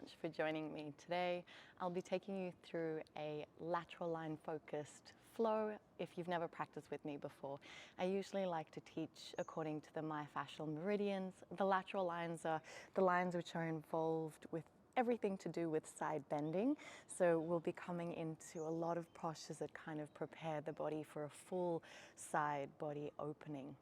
much for joining me today. I'll be taking you through a lateral line focused flow if you've never practiced with me before. I usually like to teach according to the myofascial meridians. The lateral lines are the lines which are involved with everything to do with side bending. So we'll be coming into a lot of postures that kind of prepare the body for a full side body opening.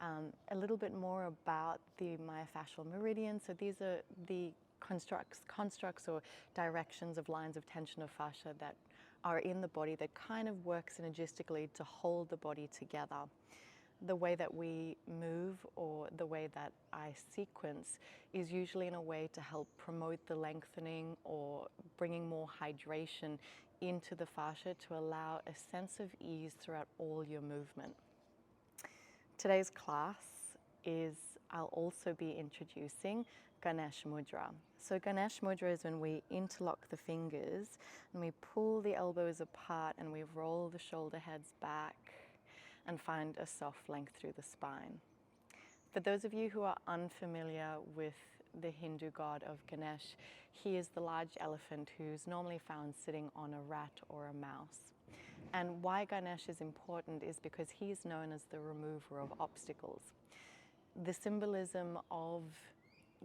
A little bit more about the myofascial meridian. So these are the constructs or directions of lines of tension of fascia that are in the body that kind of work synergistically to hold the body together. The way that we move or the way that I sequence is usually in a way to help promote the lengthening or bringing more hydration into the fascia to allow a sense of ease throughout all your movement. Today's class is I'll also be introducing Ganesh Mudra. So Ganesh Mudra is when we interlock the fingers and we pull the elbows apart and we roll the shoulder heads back and find a soft length through the spine. For those of you who are unfamiliar with the Hindu god of Ganesh, he is the large elephant who's normally found sitting on a rat or a mouse. And why Ganesh is important is because he is known as the remover of obstacles. The symbolism of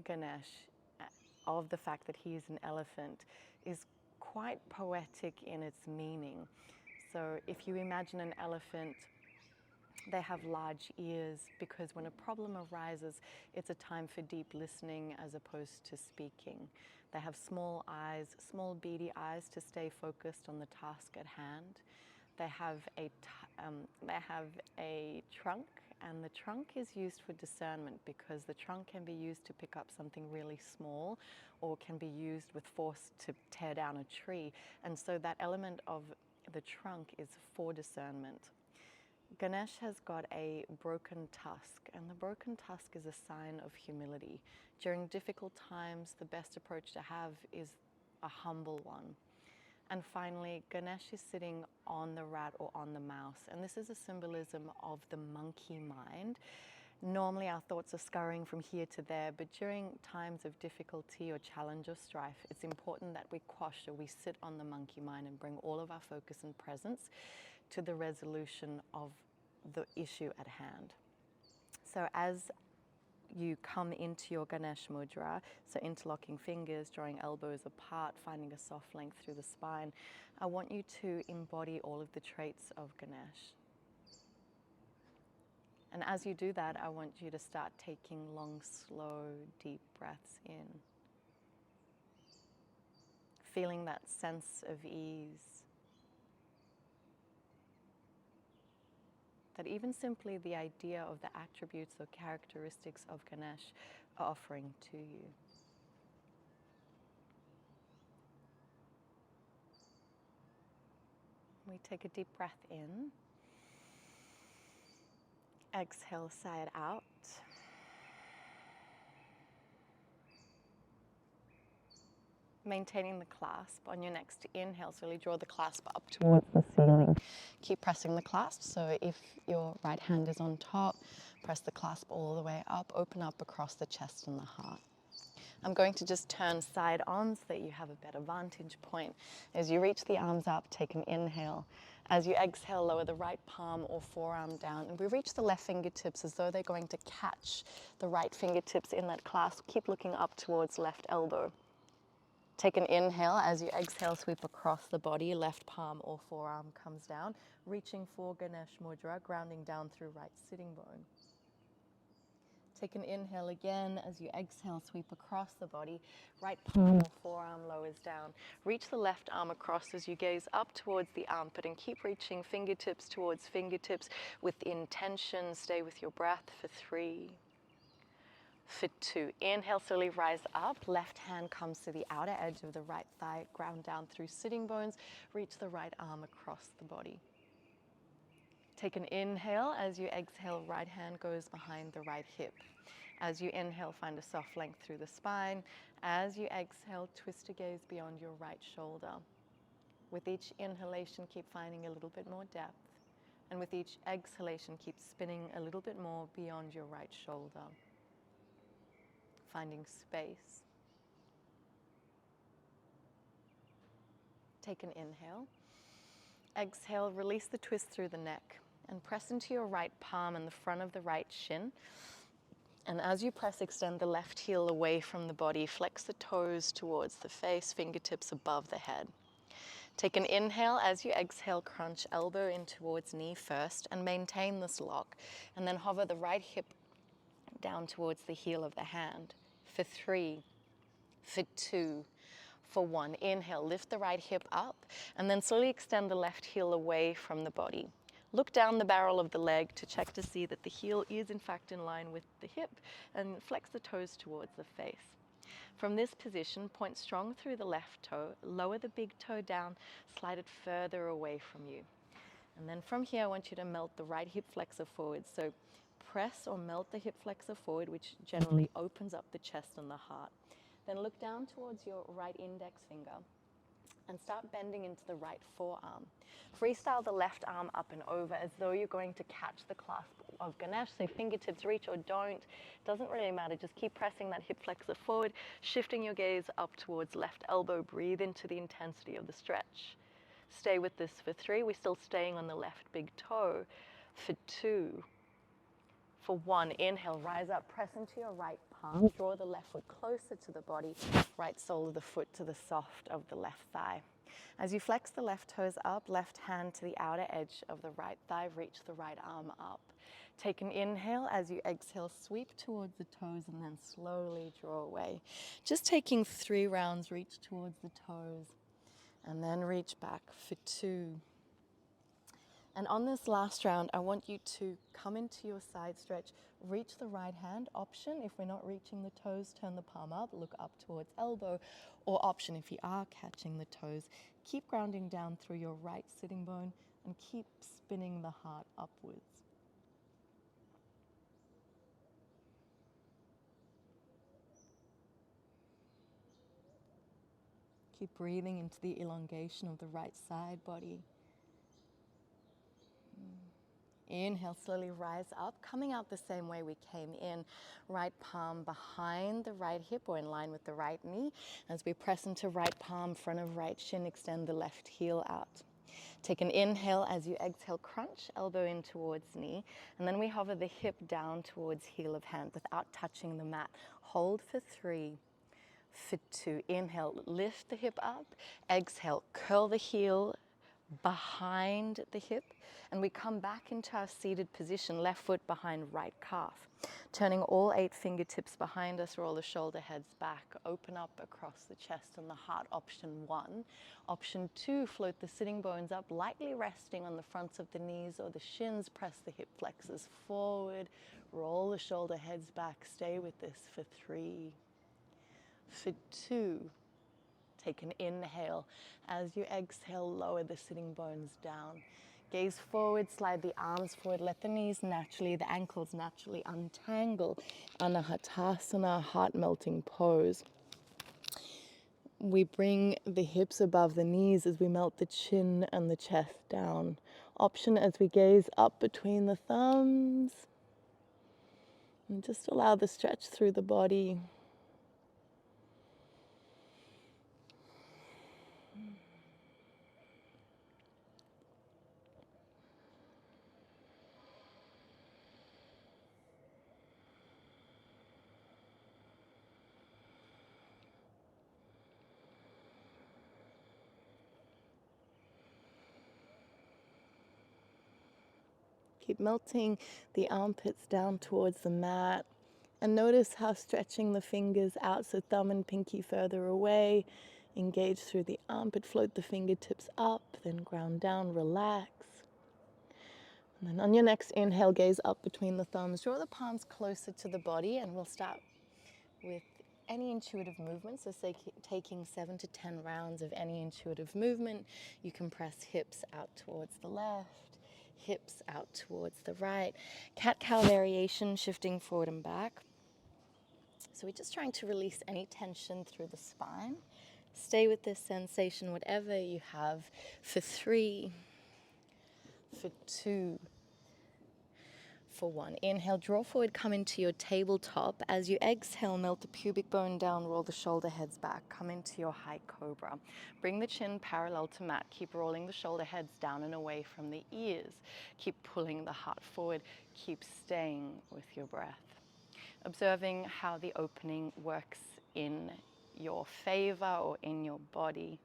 Ganesh, of the fact that he is an elephant, is quite poetic in its meaning. So if you imagine an elephant, they have large ears because when a problem arises, it's a time for deep listening as opposed to speaking. They have small eyes, small beady eyes to stay focused on the task at hand. They have a trunk, and the trunk is used for discernment because the trunk can be used to pick up something really small or can be used with force to tear down a tree. And so that element of the trunk is for discernment. Ganesh has got a broken tusk, and the broken tusk is a sign of humility. During difficult times, the best approach to have is a humble one. And finally, Ganesh is sitting on the rat or on the mouse, and this is a symbolism of the monkey mind. Normally our thoughts are scurrying from here to there, but during times of difficulty or challenge or strife, it's important that we quash or we sit on the monkey mind and bring all of our focus and presence to the resolution of the issue at hand. So as you come into your Ganesh Mudra, so interlocking fingers, drawing elbows apart, finding a soft length through the spine, I want you to embody all of the traits of Ganesh. And as you do that, I want you to start taking long, slow, deep breaths in. Feeling that sense of ease. That even simply the idea of the attributes or characteristics of Ganesh are offering to you. We take a deep breath in. Exhale, sigh it out. Maintaining the clasp on your next inhale, so really draw the clasp up towards the ceiling. Keep pressing the clasp, so if your right hand is on top, press the clasp all the way up, open up across the chest and the heart. I'm going to just turn side on so that you have a better vantage point. As you reach the arms up, take an inhale. As you exhale, lower the right palm or forearm down, and we reach the left fingertips as though they're going to catch the right fingertips in that clasp. Keep looking up towards left elbow. Take an inhale. As you exhale, sweep across the body, left palm or forearm comes down, reaching for Ganesh Mudra, grounding down through right sitting bone. Take an inhale again. As you exhale, sweep across the body, right palm or forearm lowers down. Reach the left arm across as you gaze up towards the armpit and keep reaching fingertips towards fingertips with intention. Stay with your breath for 3. For 2, inhale, slowly rise up. Left hand comes to the outer edge of the right thigh, ground down through sitting bones. Reach the right arm across the body. Take an inhale. As you exhale, right hand goes behind the right hip. As you inhale, find a soft length through the spine. As you exhale, twist your gaze beyond your right shoulder. With each inhalation, keep finding a little bit more depth. And with each exhalation, keep spinning a little bit more beyond your right shoulder. Finding space. Take an inhale. Exhale, release the twist through the neck and press into your right palm and the front of the right shin. And as you press, extend the left heel away from the body. Flex the toes towards the face, fingertips above the head. Take an inhale. As you exhale, crunch elbow in towards knee first and maintain this lock. And then hover the right hip down towards the heel of the hand. For 3, for 2, for 1. Inhale, lift the right hip up and then slowly extend the left heel away from the body. Look down the barrel of the leg to check to see that the heel is in fact in line with the hip and flex the toes towards the face. From this position, point strong through the left toe, lower the big toe down, slide it further away from you. And then from here, I want you to melt the right hip flexor forward. So press or melt the hip flexor forward, which generally opens up the chest and the heart. Then look down towards your right index finger and start bending into the right forearm. Freestyle the left arm up and over as though you're going to catch the clasp of Ganesh. So fingertips reach or don't, doesn't really matter. Just keep pressing that hip flexor forward, shifting your gaze up towards left elbow. Breathe into the intensity of the stretch. Stay with this for 3. We're still staying on the left big toe. For 2, for 1, inhale, rise up, press into your right palm, draw the left foot closer to the body, right sole of the foot to the soft of the left thigh. As you flex the left toes up, left hand to the outer edge of the right thigh, reach the right arm up. Take an inhale. As you exhale, sweep towards the toes and then slowly draw away. Just taking 3 rounds, reach towards the toes and then reach back for 2. And on this last round, I want you to come into your side stretch, reach the right hand. Option, if we're not reaching the toes, turn the palm up, look up towards elbow. Or option, if you are catching the toes, keep grounding down through your right sitting bone and keep spinning the heart upwards. Keep breathing into the elongation of the right side body. Inhale, slowly rise up, coming out the same way we came in. Right palm behind the right hip or in line with the right knee. As we press into right palm, front of right shin, extend the left heel out. Take an inhale. As you exhale, crunch elbow in towards knee. And then we hover the hip down towards heel of hand without touching the mat. Hold for 3, for 2. Inhale, lift the hip up. Exhale, curl the heel behind the hip, and we come back into our seated position, left foot behind right calf. Turning all 8 fingertips behind us, roll the shoulder heads back, open up across the chest and the heart, option 1. Option 2, float the sitting bones up, lightly resting on the fronts of the knees or the shins, press the hip flexors forward, roll the shoulder heads back, stay with this for 3, for 2. Take an inhale. As you exhale, lower the sitting bones down. Gaze forward, slide the arms forward. Let the knees naturally, the ankles naturally untangle. Anahatasana, heart-melting pose. We bring the hips above the knees as we melt the chin and the chest down. Option as we gaze up between the thumbs. And just allow the stretch through the body. Keep melting the armpits down towards the mat. And notice how stretching the fingers out, so thumb and pinky further away. Engage through the armpit, float the fingertips up, then ground down, relax. And then on your next inhale, gaze up between the thumbs. Draw the palms closer to the body, and we'll start with any intuitive movement. So say taking 7 to 10 rounds of any intuitive movement. You can press hips out towards the left, hips out towards the right. Cat-cow variation, shifting forward and back. So we're just trying to release any tension through the spine. Stay with this sensation, whatever you have, for 3, for 2, For 1. Inhale, draw forward, come into your tabletop. As you exhale, melt the pubic bone down, roll the shoulder heads back, come into your high cobra. Bring the chin parallel to mat. Keep rolling the shoulder heads down and away from the ears. Keep pulling the heart forward. Keep staying with your breath. Observing how the opening works in your favor or in your body.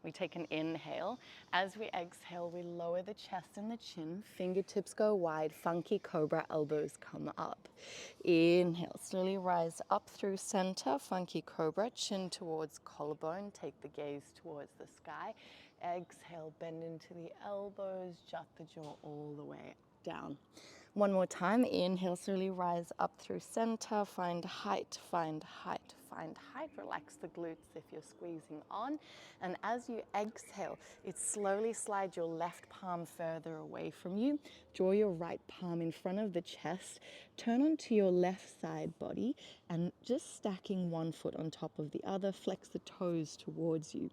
We take an inhale. As we exhale, we lower the chest and the chin. Fingertips go wide. Funky cobra, elbows come up. Inhale, slowly rise up through center. Funky cobra, chin towards collarbone. Take the gaze towards the sky. Exhale, bend into the elbows. Jut the jaw all the way down. One more time. Inhale, slowly rise up through center. Find height, find height, find height. Relax the glutes if you're squeezing on. And as you exhale, slowly slide your left palm further away from you. Draw your right palm in front of the chest. Turn onto your left side body and just stacking one foot on top of the other. Flex the toes towards you.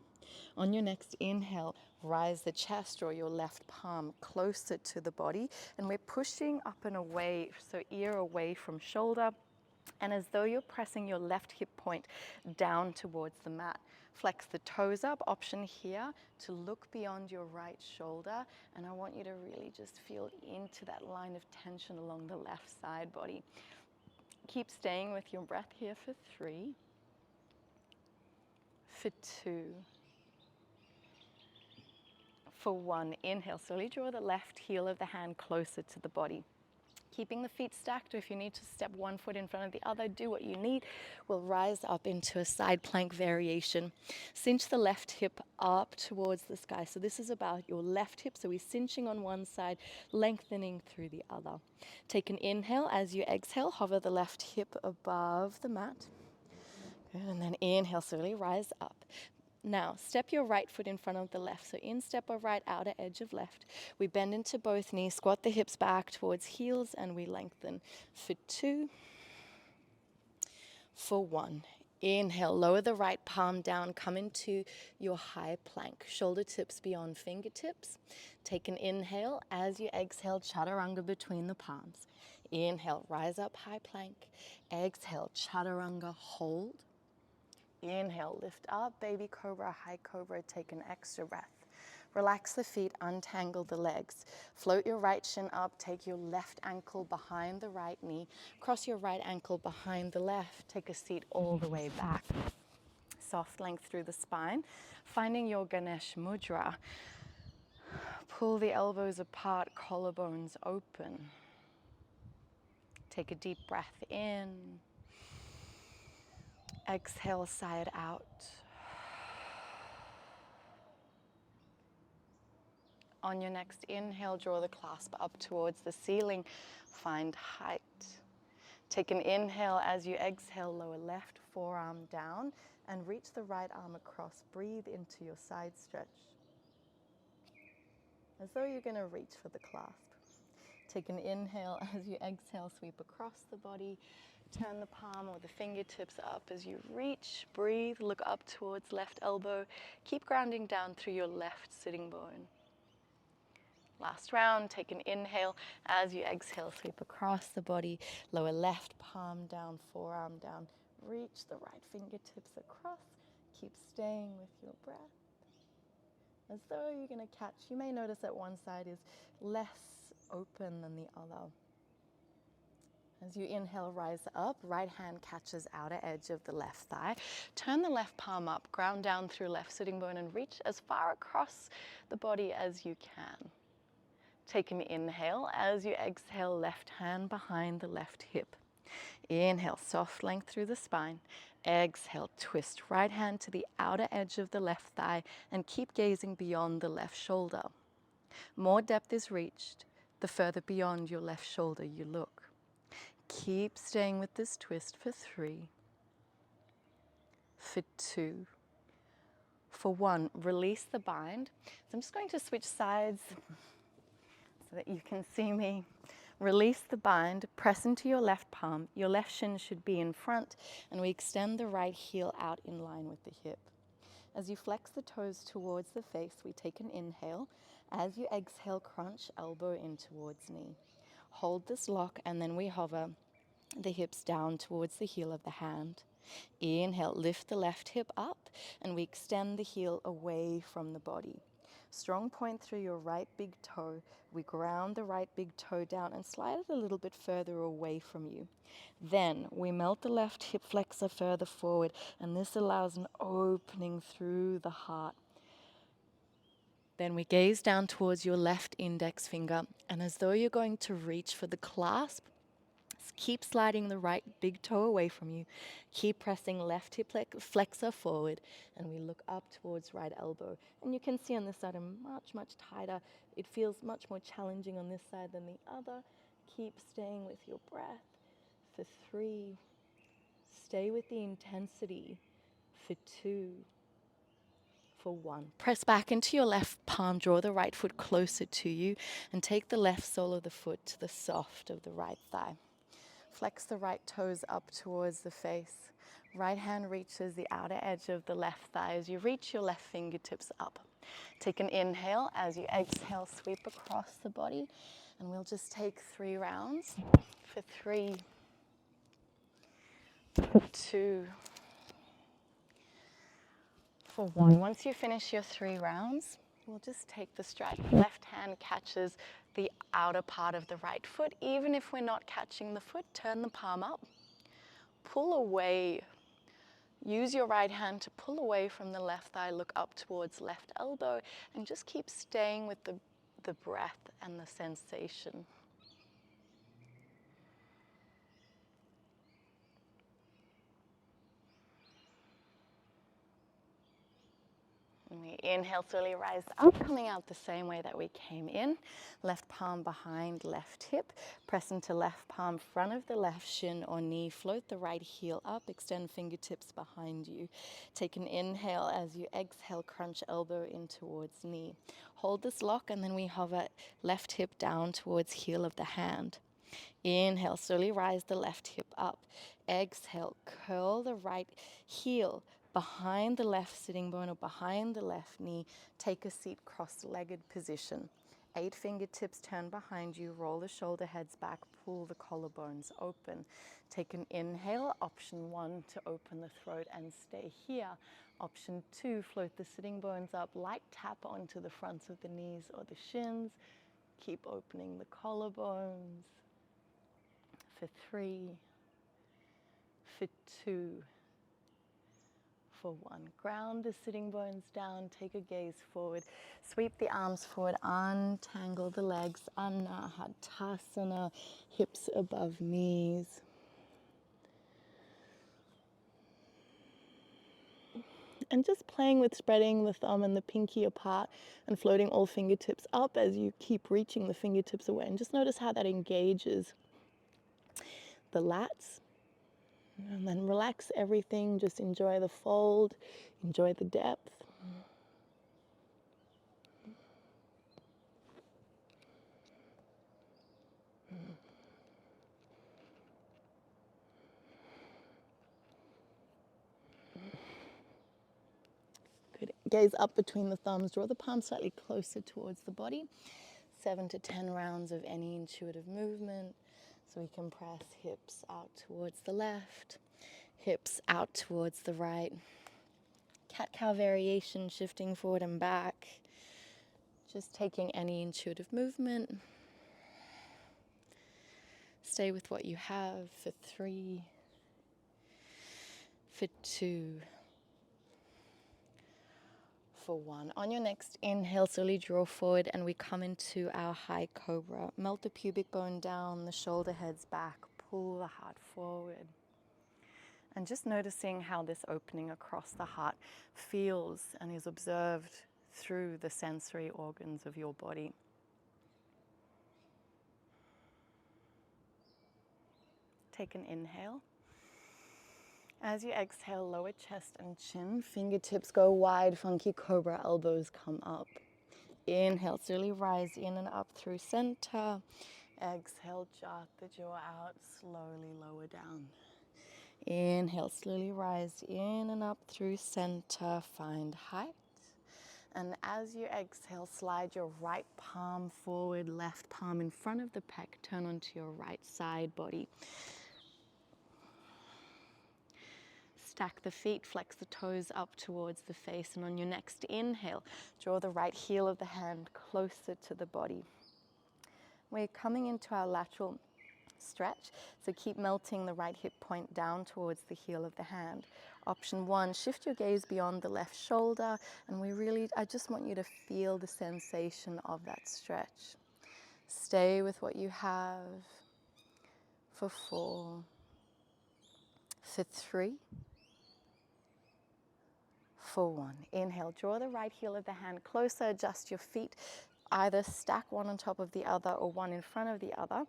On your next inhale, rise the chest, draw your left palm closer to the body, and we're pushing up and away, so ear away from shoulder, and as though you're pressing your left hip point down towards the mat. Flex the toes up. Option here to look beyond your right shoulder, and I want you to really just feel into that line of tension along the left side body. Keep staying with your breath here for 3, for 2, for 1. Inhale, slowly draw the left heel of the hand closer to the body. Keeping the feet stacked, or if you need to step one foot in front of the other, do what you need. We'll rise up into a side plank variation. Cinch the left hip up towards the sky. So this is about your left hip. So we're cinching on one side, lengthening through the other. Take an inhale. As you exhale, hover the left hip above the mat. Good. And then inhale, slowly rise up. Now, step your right foot in front of the left. So instep of right, outer edge of left. We bend into both knees, squat the hips back towards heels, and we lengthen. For 2, for 1. Inhale, lower the right palm down, come into your high plank. Shoulder tips beyond fingertips. Take an inhale. As you exhale, chaturanga between the palms. Inhale, rise up, high plank. Exhale, chaturanga, hold. Inhale, lift up, baby cobra, high cobra, take an extra breath. Relax the feet, untangle the legs. Float your right shin up, take your left ankle behind the right knee. Cross your right ankle behind the left, take a seat all the way back. Soft length through the spine. Finding your Ganesh Mudra. Pull the elbows apart, collarbones open. Take a deep breath in. Exhale, side out. On your next inhale, draw the clasp up towards the ceiling. Find height. Take an inhale. As you exhale, lower left forearm down and reach the right arm across. Breathe into your side stretch, as though you're going to reach for the clasp. Take an inhale. As you exhale, sweep across the body. Turn the palm or the fingertips up as you reach. Breathe, look up towards left elbow. Keep grounding down through your left sitting bone. Last round, take an inhale. As you exhale, sweep across the body. Lower left palm down, forearm down. Reach the right fingertips across. Keep staying with your breath. As though you're going to catch, you may notice that one side is less open than the other. As you inhale, rise up, right hand catches outer edge of the left thigh. Turn the left palm up, ground down through left sitting bone and reach as far across the body as you can. Take an inhale. As you exhale, left hand behind the left hip. Inhale, soft length through the spine. Exhale, twist right hand to the outer edge of the left thigh and keep gazing beyond the left shoulder. More depth is reached the further beyond your left shoulder you look. Keep staying with this twist for 3, for 2, for 1. Release the bind. So I'm just going to switch sides so that you can see me. Release the bind, press into your left palm. Your left shin should be in front, and we extend the right heel out in line with the hip. As you flex the toes towards the face, we take an inhale. As you exhale, crunch elbow in towards knee. Hold this lock, and then we hover the hips down towards the heel of the hand. Inhale, lift the left hip up, and we extend the heel away from the body. Strong point through your right big toe. We ground the right big toe down and slide it a little bit further away from you. Then we melt the left hip flexor further forward, and this allows an opening through the heart. Then we gaze down towards your left index finger, and as though you're going to reach for the clasp, keep sliding the right big toe away from you. Keep pressing left hip flexor forward, and we look up towards right elbow. And you can see on this side I'm much tighter. It feels much more challenging on this side than the other. Keep staying with your breath for 3. Stay with the intensity for 2. For 1. Press back into your left palm, draw the right foot closer to you, and take the left sole of the foot to the soft of the right thigh. Flex the right toes up towards the face. Right hand reaches the outer edge of the left thigh as you reach your left fingertips up. Take an inhale. As you exhale, sweep across the body, and we'll just take 3 rounds. For 3, 2, for 1. Once you finish your 3 rounds, we'll just take the stride. Left hand catches the outer part of the right foot. Even if we're not catching the foot, turn the palm up. Pull away. Use your right hand to pull away from the left thigh. Look up towards left elbow, and just keep staying with the breath and the sensation. And we inhale, slowly rise up, coming out the same way that we came in. Left palm behind left hip. Press into left palm, front of the left shin or knee. Float the right heel up, extend fingertips behind you. Take an inhale. As you exhale, crunch elbow in towards knee. Hold this lock, and then we hover left hip down towards heel of the hand. Inhale, slowly rise the left hip up. Exhale, curl the right heel behind the left sitting bone or behind the left knee. Take a seat, cross-legged position. 8 fingertips turn behind you. Roll the shoulder heads back. Pull the collarbones open. Take an inhale. Option 1 to open the throat and stay here. Option 2, float the sitting bones up. Light tap onto the fronts of the knees or the shins. Keep opening the collarbones. For 3, for 2, for 1. Ground the sitting bones down, take a gaze forward, sweep the arms forward, untangle the legs, Anahatasana, hips above knees. And just playing with spreading the thumb and the pinky apart and floating all fingertips up as you keep reaching the fingertips away. And just notice how that engages the lats. And then relax everything, just enjoy the fold, enjoy the depth. Good. Gaze up between the thumbs, draw the palms slightly closer towards the body. 7 to 10 rounds of any intuitive movement. So we can press hips out towards the left, hips out towards the right. Cat-cow variation, shifting forward and back. Just taking any intuitive movement. Stay with what you have for 3, for 2, for 1. On your next inhale, slowly draw forward and we come into our high cobra. Melt the pubic bone down, the shoulder heads back, pull the heart forward. And just noticing how this opening across the heart feels and is observed through the sensory organs of your body. Take an inhale. As you exhale, lower chest and chin, fingertips go wide, funky cobra, elbows come up. Inhale, slowly rise in and up through center. Exhale, jot the jaw out, slowly lower down. Inhale, slowly rise in and up through center, find height. And as you exhale, slide your right palm forward, left palm in front of the pec, turn onto your right side body. Stack the feet, flex the toes up towards the face, and on your next inhale, draw the right heel of the hand closer to the body. We're coming into our lateral stretch, so keep melting the right hip point down towards the heel of the hand. Option 1, shift your gaze beyond the left shoulder, and I just want you to feel the sensation of that stretch. Stay with what you have for 4, for 3, for 1. Inhale, draw the right heel of the hand closer, adjust your feet, either stack one on top of the other or one in front of the other.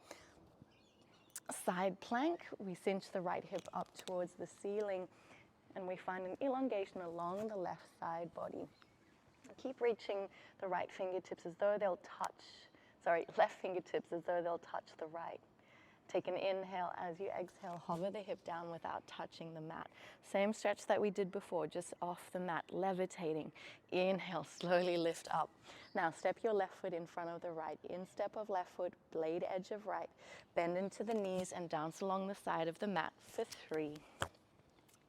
Side plank, we cinch the right hip up towards the ceiling and we find an elongation along the left side body. Keep reaching the right fingertips as though they'll left fingertips as though they'll touch the right. Take an inhale. As you exhale, hover the hip down without touching the mat. Same stretch that we did before, just off the mat, levitating. Inhale, slowly lift up. Now step your left foot in front of the right. Instep of left foot, blade edge of right. Bend into the knees and dance along the side of the mat for 3,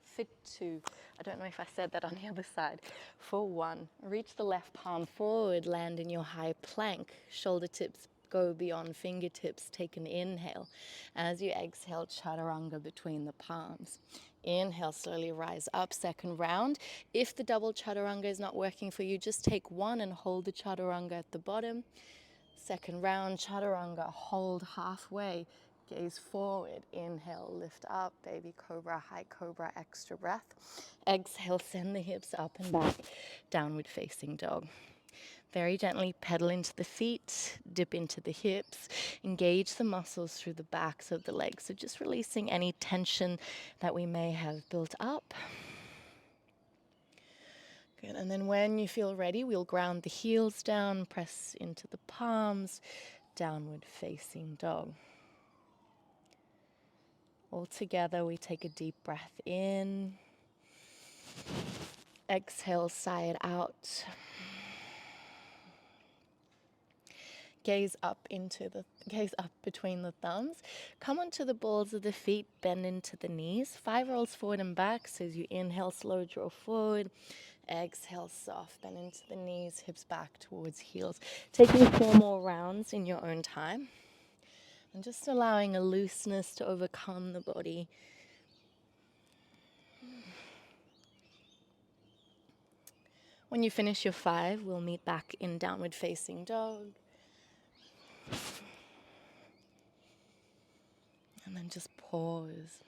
for 2. I don't know if I said that on the other side. For 1, reach the left palm forward, land in your high plank, shoulder tips go beyond fingertips. Take an inhale. As you exhale, chaturanga between the palms. Inhale, slowly rise up, second round. If the double chaturanga is not working for you, just take one and hold the chaturanga at the bottom. Second round, chaturanga, hold halfway, gaze forward. Inhale, lift up, baby cobra, high cobra, extra breath. Exhale, send the hips up and back, downward facing dog. Very gently pedal into the feet, dip into the hips, engage the muscles through the backs of the legs. So just releasing any tension that we may have built up. Good, and then when you feel ready, we'll ground the heels down, press into the palms, downward facing dog. All together, we take a deep breath in. Exhale, sigh it out. Gaze up between the thumbs. Come onto the balls of the feet, bend into the knees. 5 rolls forward and back. So as you inhale, slow draw forward. Exhale, soft, bend into the knees, hips back towards heels. Taking 4 more rounds in your own time. And just allowing a looseness to overcome the body. When you finish your 5, we'll meet back in downward facing dog. And then just pause.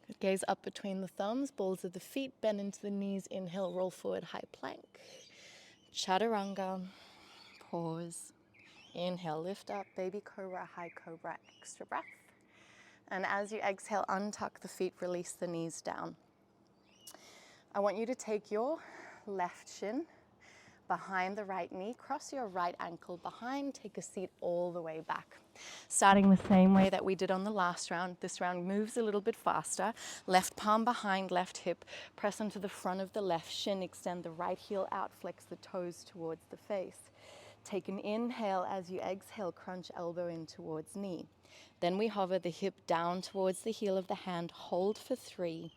Good. Gaze up between the thumbs, balls of the feet, bend into the knees. Inhale, roll forward, high plank. Chaturanga, pause. Inhale, lift up, baby cobra, high cobra, extra breath. And as you exhale, untuck the feet, release the knees down. I want you to take your left shin behind the right knee, cross your right ankle behind, take a seat all the way back. Starting the same way that we did on the last round, this round moves a little bit faster. Left palm behind, left hip, press onto the front of the left shin, extend the right heel out, flex the toes towards the face. Take an inhale. As you exhale, crunch elbow in towards knee. Then we hover the hip down towards the heel of the hand, hold for 3,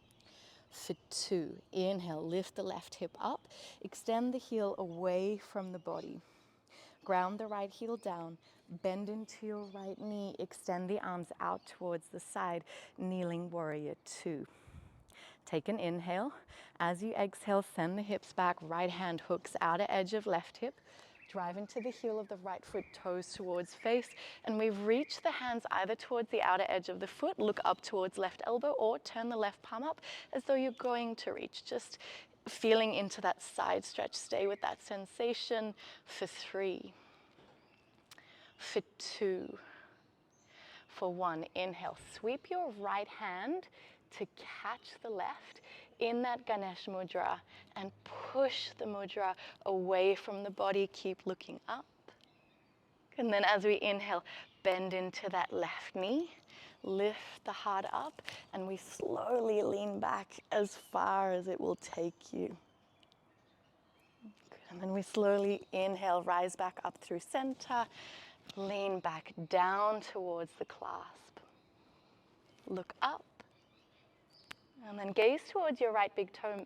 for 2. Inhale, lift the left hip up, extend the heel away from the body. Ground the right heel down, bend into your right knee, extend the arms out towards the side, kneeling warrior 2. Take an inhale. As you exhale, send the hips back, right hand hooks outer edge of left hip, drive into the heel of the right foot, toes towards face, and we've reached the hands either towards the outer edge of the foot, look up towards left elbow, or turn the left palm up as though you're going to reach. Just feeling into that side stretch. Stay with that sensation for 3, for 2, for 1. Inhale, sweep your right hand to catch the left in that Ganesh Mudra and push the mudra away from the body. Keep looking up. And then as we inhale, bend into that left knee. Lift the heart up, and we slowly lean back as far as it will take you. And then we slowly inhale, rise back up through center, lean back down towards the clasp. Look up, and then gaze towards your right big toe,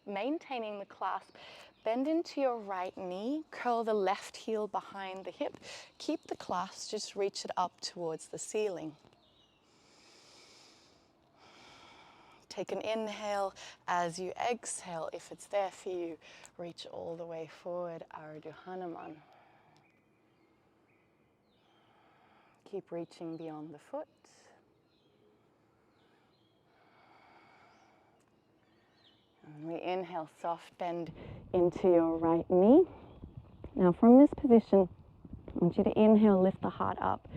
maintaining the clasp. Bend into your right knee, curl the left heel behind the hip. Keep the clasp, just reach it up towards the ceiling. Take an inhale. As you exhale, if it's there for you, reach all the way forward, Ardha Hanuman. Keep reaching beyond the foot. And we inhale, soft bend into your right knee. Now from this position, I want you to inhale, lift the heart up.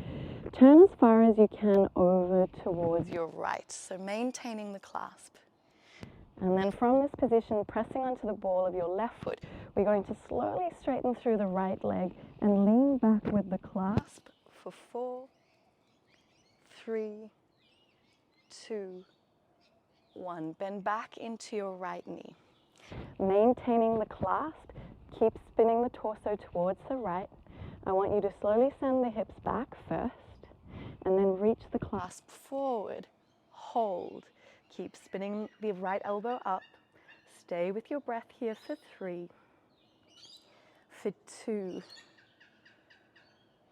Turn as far as you can over towards your right, so maintaining the clasp. And then from this position, pressing onto the ball of your left foot, we're going to slowly straighten through the right leg and lean back with the clasp for 4, 3, 2, 1. Bend back into your right knee. Maintaining the clasp, keep spinning the torso towards the right. I want you to slowly send the hips back first, and then reach the clasp forward. Hold. Keep spinning the right elbow up. Stay with your breath here for 3, for 2,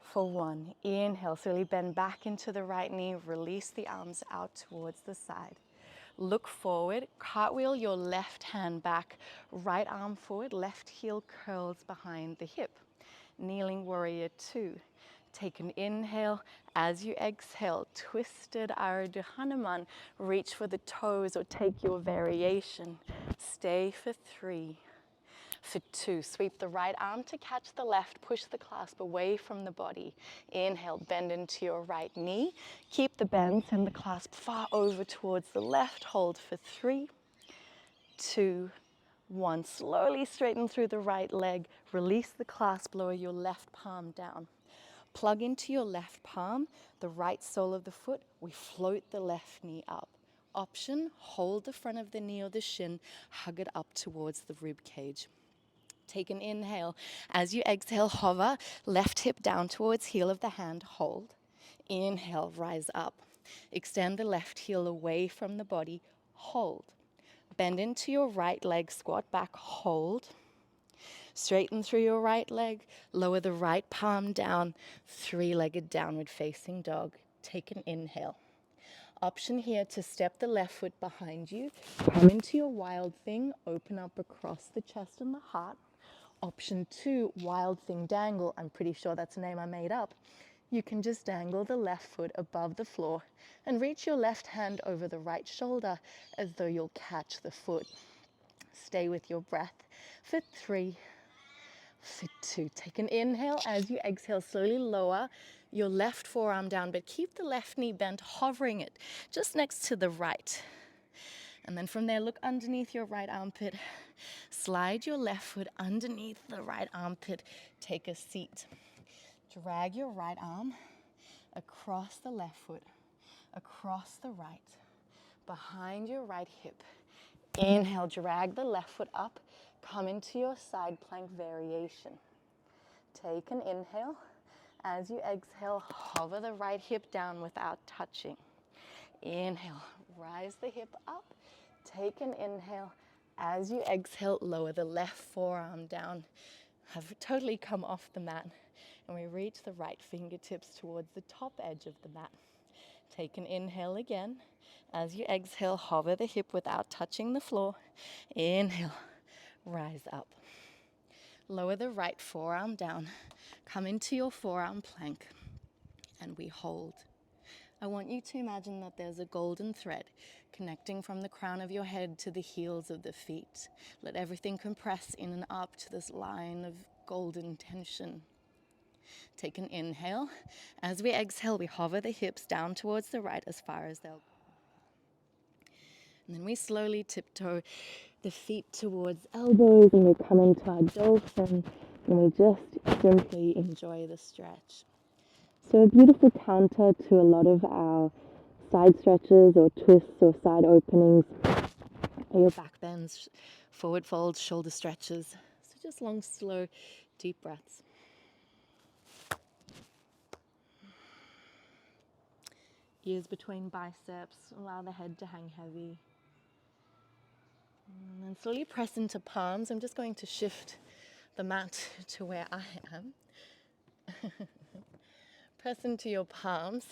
for 1. Inhale, slowly bend back into the right knee. Release the arms out towards the side. Look forward, cartwheel your left hand back, right arm forward, left heel curls behind the hip. Kneeling warrior 2. Take an inhale. As you exhale, twisted Ardha Hanuman. Reach for the toes or take your variation. Stay for 3, for 2. Sweep the right arm to catch the left. Push the clasp away from the body. Inhale, bend into your right knee. Keep the bend, send the clasp far over towards the left. Hold for 3, 2, 1. Slowly straighten through the right leg. Release the clasp, lower your left palm down. Plug into your left palm, the right sole of the foot. We float the left knee up. Option, hold the front of the knee or the shin, hug it up towards the rib cage. Take an inhale. As you exhale, hover, left hip down towards heel of the hand, hold. Inhale, rise up. Extend the left heel away from the body, hold. Bend into your right leg, squat back, hold. Straighten through your right leg, lower the right palm down, 3-legged downward facing dog. Take an inhale. Option here to step the left foot behind you, come into your wild thing, open up across the chest and the heart. Option 2, wild thing dangle. I'm pretty sure that's a name I made up. You can just dangle the left foot above the floor and reach your left hand over the right shoulder as though you'll catch the foot. Stay with your breath for 3, for 2. Take an inhale. As you exhale, slowly lower your left forearm down, but keep the left knee bent, hovering it just next to the right. And then from there, look underneath your right armpit. Slide your left foot underneath the right armpit. Take a seat. Drag your right arm across the left foot, across the right, behind your right hip. Inhale, drag the left foot up. Come into your side plank variation. Take an inhale. As you exhale, hover the right hip down without touching. Inhale, rise the hip up. Take an inhale. As you exhale, lower the left forearm down. Have totally come off the mat. And we reach the right fingertips towards the top edge of the mat. Take an inhale again. As you exhale, hover the hip without touching the floor. Inhale, rise up. Lower the right forearm down. Come into your forearm plank. And we hold. I want you to imagine that there's a golden thread connecting from the crown of your head to the heels of the feet. Let everything compress in and up to this line of golden tension. Take an inhale. As we exhale, we hover the hips down towards the right as far as they'll go. And then we slowly tiptoe the feet towards elbows, and we come into our dolphin, and we just simply enjoy the stretch. So a beautiful counter to a lot of our side stretches or twists or side openings, or your back bends, forward folds, shoulder stretches. So just long, slow, deep breaths. Ears between biceps, allow the head to hang heavy. And then slowly press into palms. I'm just going to shift the mat to where I am. Press into your palms.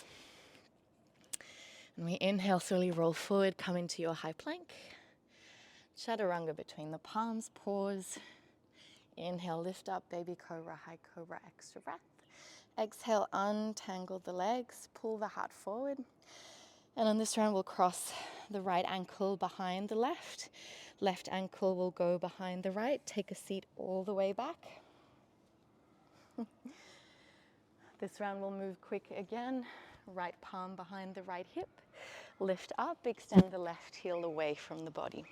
And we inhale, slowly roll forward, come into your high plank. Chaturanga between the palms, pause. Inhale, lift up, baby cobra, high cobra, extra breath. Exhale, untangle the legs, pull the heart forward. And on this round, we'll cross the right ankle behind the left. Left ankle will go behind the right. Take a seat all the way back. This round we'll move quick again. Right palm behind the right hip. Lift up, extend the left heel away from the body.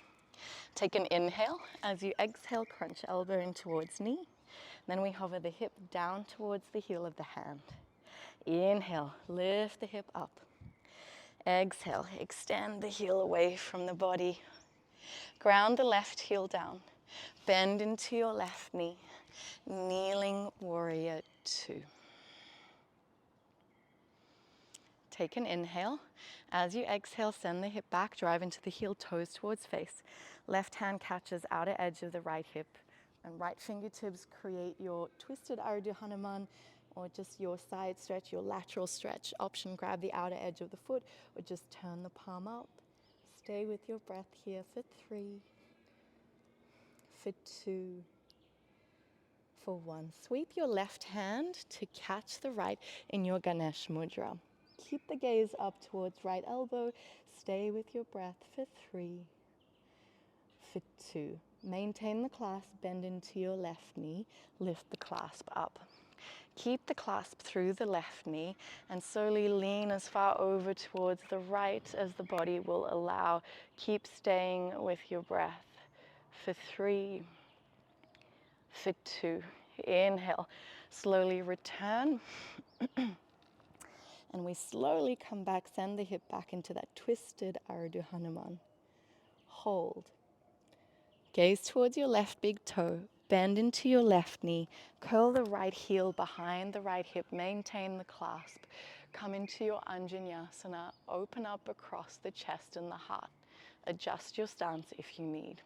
Take an inhale. As you exhale, crunch elbow in towards knee. Then we hover the hip down towards the heel of the hand. Inhale, lift the hip up. Exhale, extend the heel away from the body. Ground the left heel down. Bend into your left knee. Kneeling warrior two. Take an inhale. As you exhale, send the hip back, drive into the heel, toes towards face. Left hand catches outer edge of the right hip, and right fingertips create your twisted Ardha Hanuman, or just your side stretch, your lateral stretch. Option, grab the outer edge of the foot, or just turn the palm up. Stay with your breath here for 3, for 2, for 1. Sweep your left hand to catch the right in your Ganesh Mudra. Keep the gaze up towards right elbow. Stay with your breath for 3, for 2. Maintain the clasp, bend into your left knee. Lift the clasp up. Keep the clasp through the left knee and slowly lean as far over towards the right as the body will allow. Keep staying with your breath for 3, for 2. Inhale, slowly return. And we slowly come back, send the hip back into that twisted Ardha Hanuman. Hold. Gaze towards your left big toe. Bend into your left knee. Curl the right heel behind the right hip. Maintain the clasp. Come into your Anjaneyasana. Open up across the chest and the heart. Adjust your stance if you need.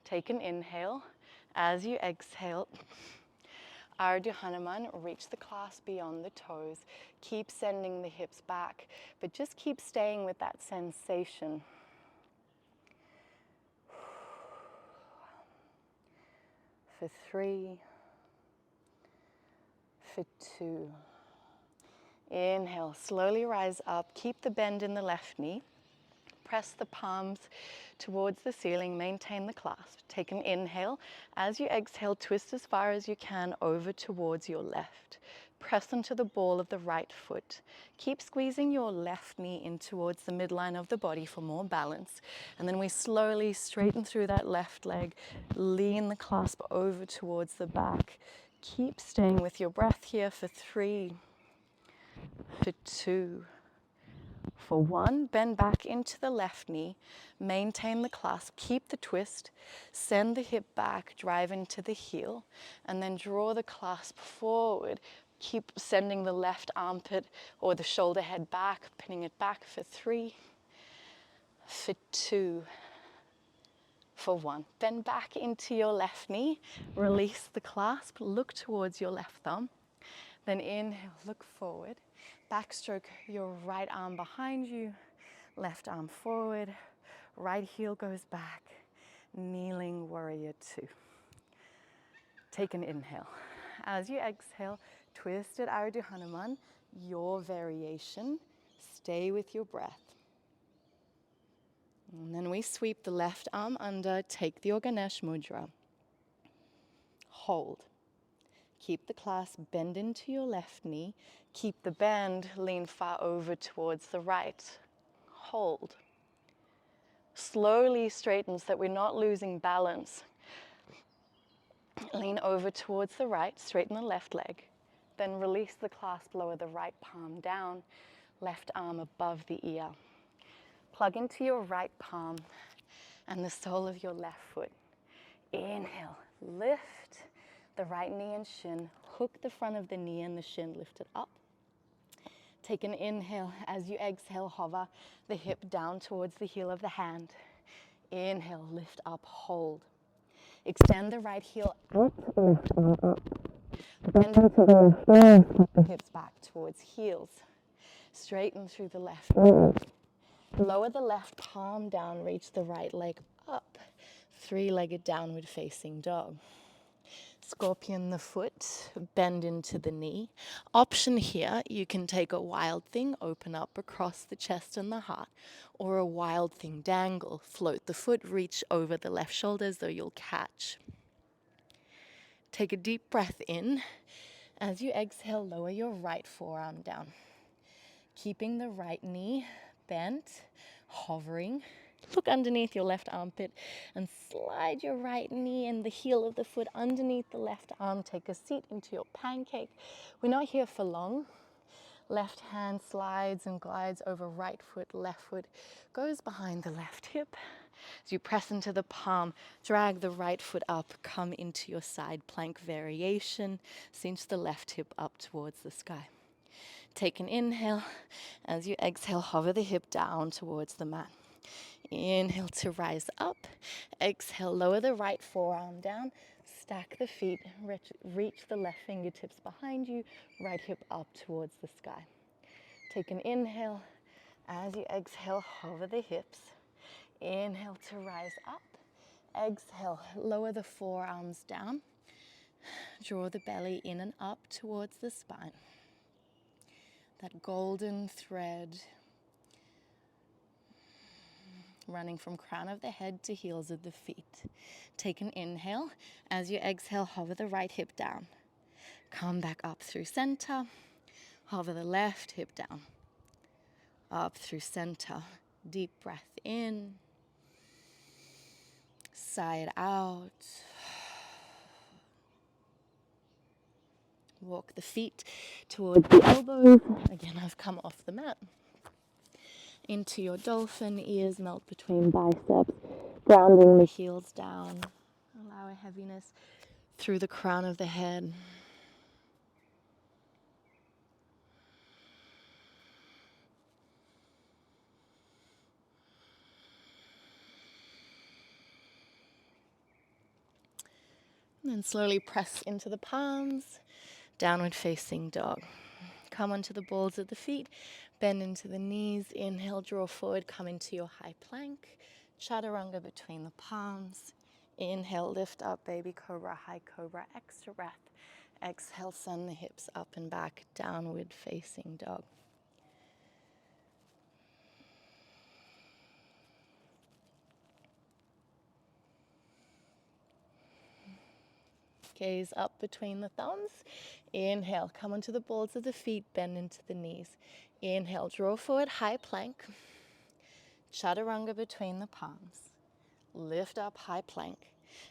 Take an inhale. As you exhale, Ardha Hanuman, reach the clasp beyond the toes. Keep sending the hips back, but just keep staying with that sensation. For 3, for 2. Inhale, slowly rise up. Keep the bend in the left knee. Press the palms towards the ceiling, maintain the clasp. Take an inhale. As you exhale, twist as far as you can over towards your left. Press into the ball of the right foot. Keep squeezing your left knee in towards the midline of the body for more balance. And then we slowly straighten through that left leg, lean the clasp over towards the back. Keep staying with your breath here for 3, for 2, for 1. Bend back into the left knee, maintain the clasp, keep the twist, send the hip back, drive into the heel, and then draw the clasp forward. Keep sending the left armpit or the shoulder head back, pinning it back for 3, for 2, for 1. Bend back into your left knee, release the clasp, look towards your left thumb, then inhale, look forward. Backstroke your right arm behind you, left arm forward, right heel goes back, kneeling warrior two. Take an inhale. As you exhale, twisted Ardha Hanuman, your variation. Stay with your breath. And then we sweep the left arm under, take the Ganesh Mudra. Hold. Keep the clasp, bend into your left knee. Keep the bend, lean far over towards the right. Hold. Slowly straighten so that we're not losing balance. Lean over towards the right, straighten the left leg. Then release the clasp, lower the right palm down. left arm above the ear. Plug into your right palm and the sole of your left foot. Inhale, lift the right knee and shin. Hook the front of the knee and the shin, lift it up. Take an inhale. As you exhale, hover the hip down towards the heel of the hand. Inhale, lift up, hold. Extend the right heel out, left arm up. Bend into the left, hips back towards heels. Straighten through the left knee. Lower the left palm down, reach the right leg up. Three-legged downward facing dog. Scorpion the foot, bend into the knee. Option here, you can take a wild thing, open up across the chest and the heart, or a wild thing dangle, float the foot, reach over the left shoulder as though you'll catch. Take a deep breath in. As you exhale, lower your right forearm down. Keeping the right knee bent, hovering. Look underneath your left armpit and slide your right knee and the heel of the foot underneath the left arm. Take a seat into your pancake. We're not here for long. Left hand slides and glides over right foot, left foot goes behind the left hip. As you press into the palm, drag the right foot up, come into your side plank variation. Cinch the left hip up towards the sky. Take an inhale. As you exhale, hover the hip down towards the mat. Inhale to rise up. Exhale, lower the right forearm down. Stack the feet, reach the left fingertips behind you, right hip up towards the sky. Take an inhale. As you exhale, hover the hips. Inhale to rise up. Exhale, lower the forearms down. Draw the belly in and up towards the spine. That golden thread running from crown of the head to heels of the feet. Take an inhale. As you exhale, hover the right hip down. Come back up through center. Hover the left hip down. Up through center. Deep breath in. Sigh it out. Walk the feet towards the elbows. Again, I've come off the mat. Into your dolphin, ears melt between biceps, grounding the heels down. Allow a heaviness through the crown of the head. And then slowly press into the palms, downward facing dog. Come onto the balls of the feet, bend into the knees. Inhale, draw forward, come into your high plank. Chaturanga between the palms. Inhale, lift up, baby cobra, high cobra, extra breath. Exhale, send the hips up and back, downward facing dog. Gaze up between the thumbs. Inhale, come onto the balls of the feet, bend into the knees. Inhale, draw forward, high plank. Chaturanga between the palms. Lift up, high plank.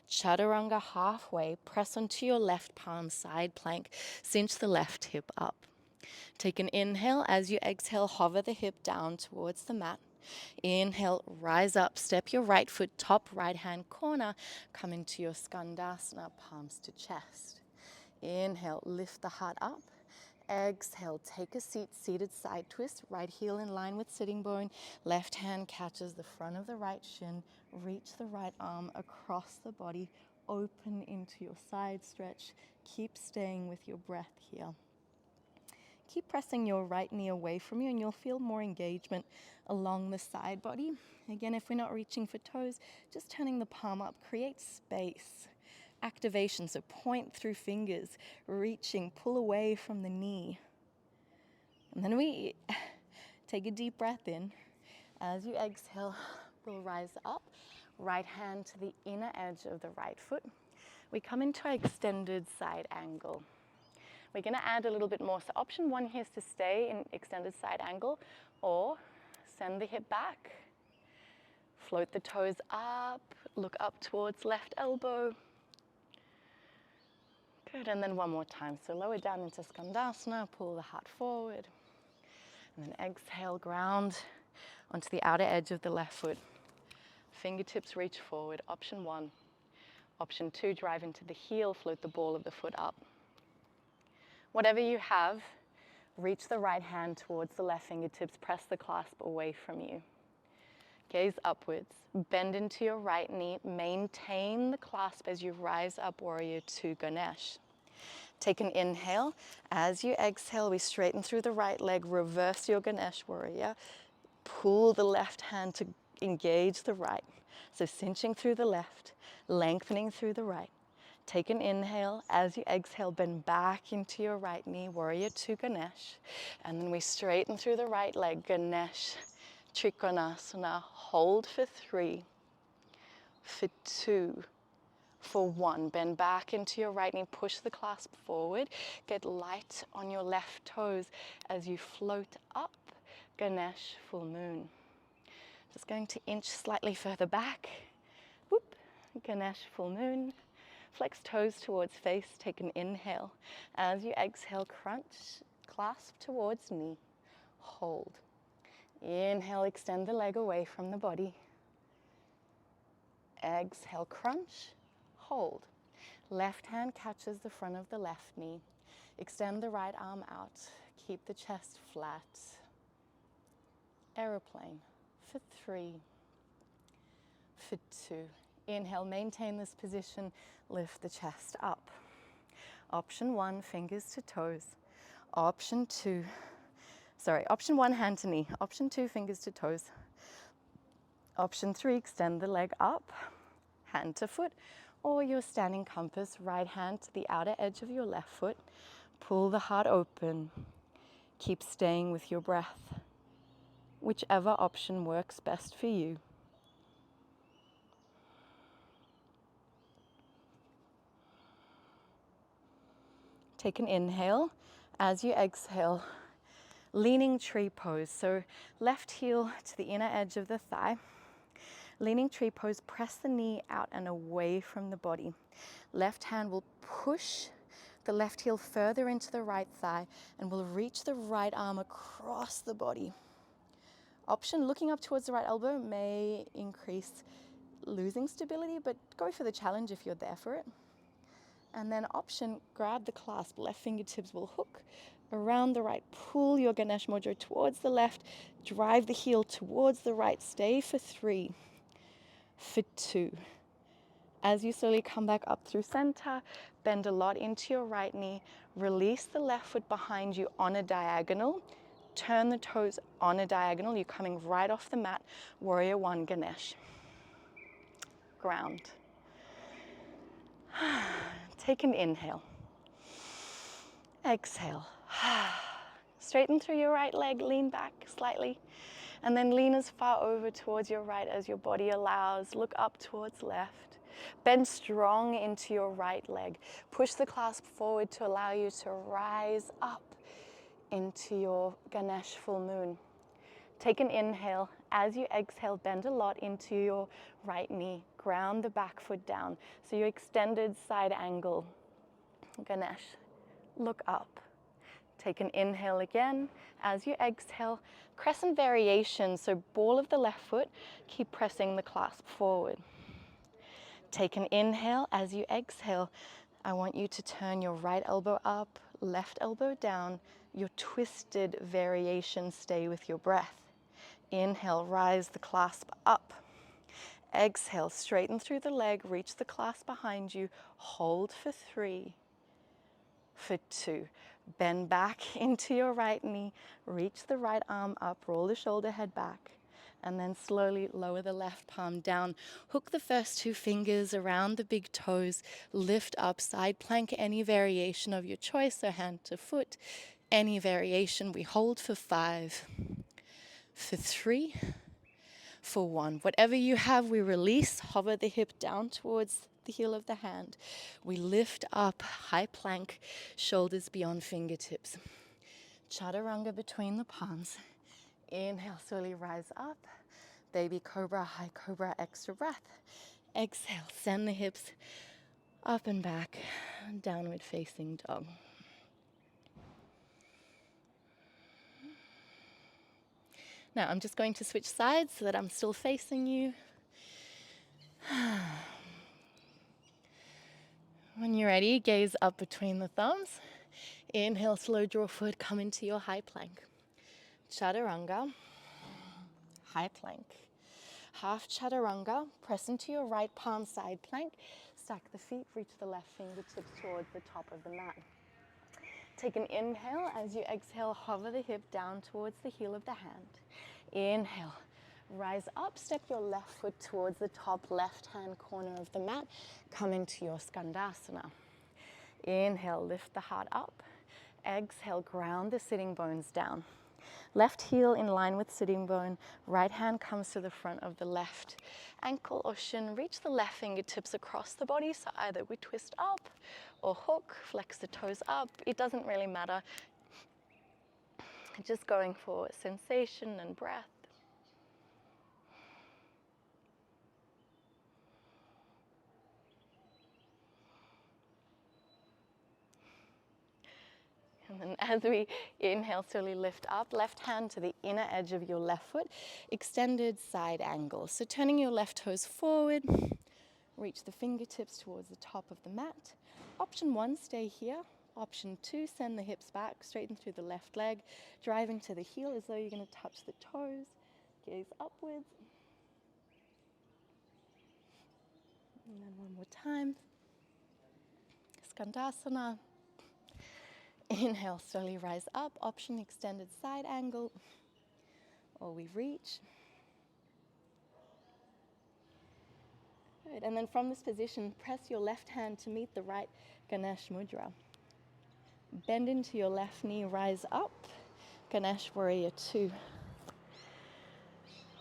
Chaturanga halfway, press onto your left palm, side plank. Cinch the left hip up. Take an inhale. As you exhale, hover the hip down towards the mat. Inhale, rise up, step your right foot top, right hand corner, come into your Skandasana, palms to chest. Inhale, lift the heart up. Exhale, take a seat, seated side twist, right heel in line with sitting bone, left hand catches the front of the right shin, reach the right arm across the body, open into your side stretch. Keep staying with your breath here. Keep pressing your right knee away from you and you'll feel more engagement along the side body. Again, if we're not reaching for toes, just turning the palm up, create space. Activation, so point through fingers, reaching, pull away from the knee. And then we take a deep breath in. As you exhale, we'll rise up, right hand to the inner edge of the right foot. We come into an extended side angle. We're going to add a little bit more. So option one here is to stay in extended side angle or send the hip back, float the toes up, look up towards left elbow. Good, and then one more time. So lower down into Skandasana, pull the heart forward. And then exhale, ground onto the outer edge of the left foot. Fingertips reach forward, option 1. Option 2, drive into the heel, float the ball of the foot up. Whatever you have, reach the right hand towards the left fingertips, press the clasp away from you. Gaze upwards, bend into your right knee, maintain the clasp as you rise up, Warrior Two, Ganesh. Take an inhale. As you exhale, we straighten through the right leg, reverse your Ganesh Warrior. Pull the left hand to engage the right. So cinching through the left, lengthening through the right. Take an inhale. As you exhale, bend back into your right knee, Warrior Two, Ganesh. And then we straighten through the right leg, Ganesh, Trikonasana. Hold for 3, for 2, for 1. Bend back into your right knee, push the clasp forward. Get light on your left toes as you float up, Ganesh, full moon. Just going to inch slightly further back. Whoop, Ganesh, full moon. Flex toes towards face, take an inhale. As you exhale, crunch, clasp towards knee, hold. Inhale, extend the leg away from the body. Exhale, crunch, hold. Left hand catches the front of the left knee. Extend the right arm out. Keep the chest flat. Aeroplane for 3, for 2. Inhale, maintain this position, lift the chest up. Option 1, fingers to toes. Option 1, hand to knee. Option 2, fingers to toes. Option 3, extend the leg up, hand to foot, or your standing compass, right hand to the outer edge of your left foot. Pull the heart open. Keep staying with your breath. Whichever option works best for you. Take an inhale. As you exhale, leaning tree pose. So left heel to the inner edge of the thigh. Leaning tree pose, press the knee out and away from the body. Left hand will push the left heel further into the right thigh and will reach the right arm across the body. Option, looking up towards the right elbow may increase losing stability, but go for the challenge if you're there for it. And then option, grab the clasp. Left fingertips will hook around the right. Pull your Ganesh Mudra towards the left. Drive the heel towards the right. Stay for 3, for 2. As you slowly come back up through center, bend a lot into your right knee. Release the left foot behind you on a diagonal. Turn the toes on a diagonal. You're coming right off the mat. Warrior 1, Ganesh. Ground. Take an inhale. Exhale. Straighten through your right leg, lean back slightly, and then lean as far over towards your right as your body allows. Look up towards left. Bend strong into your right leg. Push the clasp forward to allow you to rise up into your Ganesh full moon. Take an inhale. As you exhale, bend a lot into your right knee. Ground the back foot down. So your extended side angle. Ganesh, look up. Take an inhale again. As you exhale, crescent variation. So ball of the left foot, keep pressing the clasp forward. Take an inhale. As you exhale, I want you to turn your right elbow up, left elbow down. Your twisted variation, stay with your breath. Inhale, rise the clasp up. Exhale, straighten through the leg, reach the clasp behind you. Hold for 3, for 2. Bend back into your right knee, reach the right arm up, roll the shoulder head back, and then slowly lower the left palm down. Hook the first 2 fingers around the big toes, lift up, side plank, any variation of your choice, so hand to foot, any variation. We hold for 5, for 3, for 1. Whatever you have, we release, hover the hip down towards the heel of the hand. We lift up, high plank, shoulders beyond fingertips. Chaturanga between the palms. Inhale, slowly rise up. Baby cobra, high cobra, extra breath. Exhale, send the hips up and back, downward facing dog. Now I'm just going to switch sides so that I'm still facing you. When you're ready, gaze up between the thumbs. Inhale, slow draw forward, come into your high plank. Chaturanga, high plank. Half chaturanga, press into your right palm side plank. Stack the feet, reach the left fingertips towards the top of the mat. Take an inhale. As you exhale, hover the hip down towards the heel of the hand. Inhale, rise up, step your left foot towards the top left-hand corner of the mat. Come into your Skandasana. Inhale, lift the heart up. Exhale, ground the sitting bones down. Left heel in line with sitting bone, right hand comes to the front of the left ankle or shin. Reach the left fingertips across the body, so either we twist up or hook, flex the toes up. It doesn't really matter. Just going for sensation and breath. And then as we inhale, slowly lift up, left hand to the inner edge of your left foot, extended side angle. So turning your left toes forward, reach the fingertips towards the top of the mat. Option 1, stay here. Option 2, send the hips back, straighten through the left leg, driving to the heel as though you're going to touch the toes. Gaze upwards. And then one more time. Skandasana. Inhale, slowly rise up. Option extended side angle. Or we reach. Good. And then from this position, press your left hand to meet the right Ganesh Mudra. Bend into your left knee, rise up. Ganesh Warrior 2.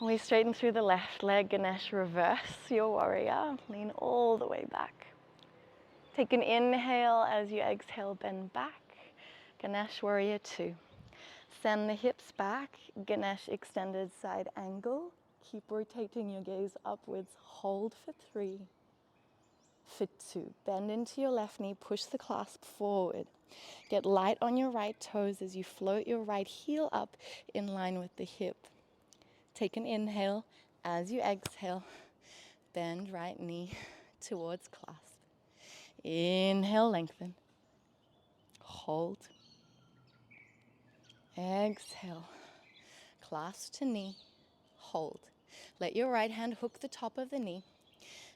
We straighten through the left leg, Ganesh reverse your warrior. Lean all the way back. Take an inhale. As you exhale, bend back. Ganesh Warrior 2. Send the hips back, Ganesh extended side angle. Keep rotating your gaze upwards. Hold for 3. For 2. Bend into your left knee, push the clasp forward. Get light on your right toes as you float your right heel up in line with the hip. Take an inhale. As you exhale, bend right knee towards clasp. Inhale, lengthen. Hold. Exhale. Clasp to knee. Hold. Let your right hand hook the top of the knee.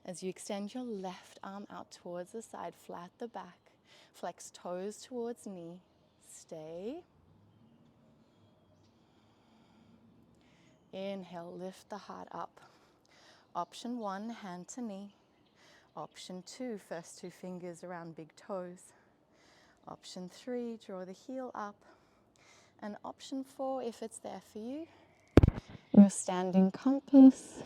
As you extend your left arm out towards the side, flat the back. Flex toes towards knee. Stay. Inhale, lift the heart up. Option 1, hand to knee. Option 2, first 2 fingers around big toes. Option 3, draw the heel up. And option 4, if it's there for you, your standing compass.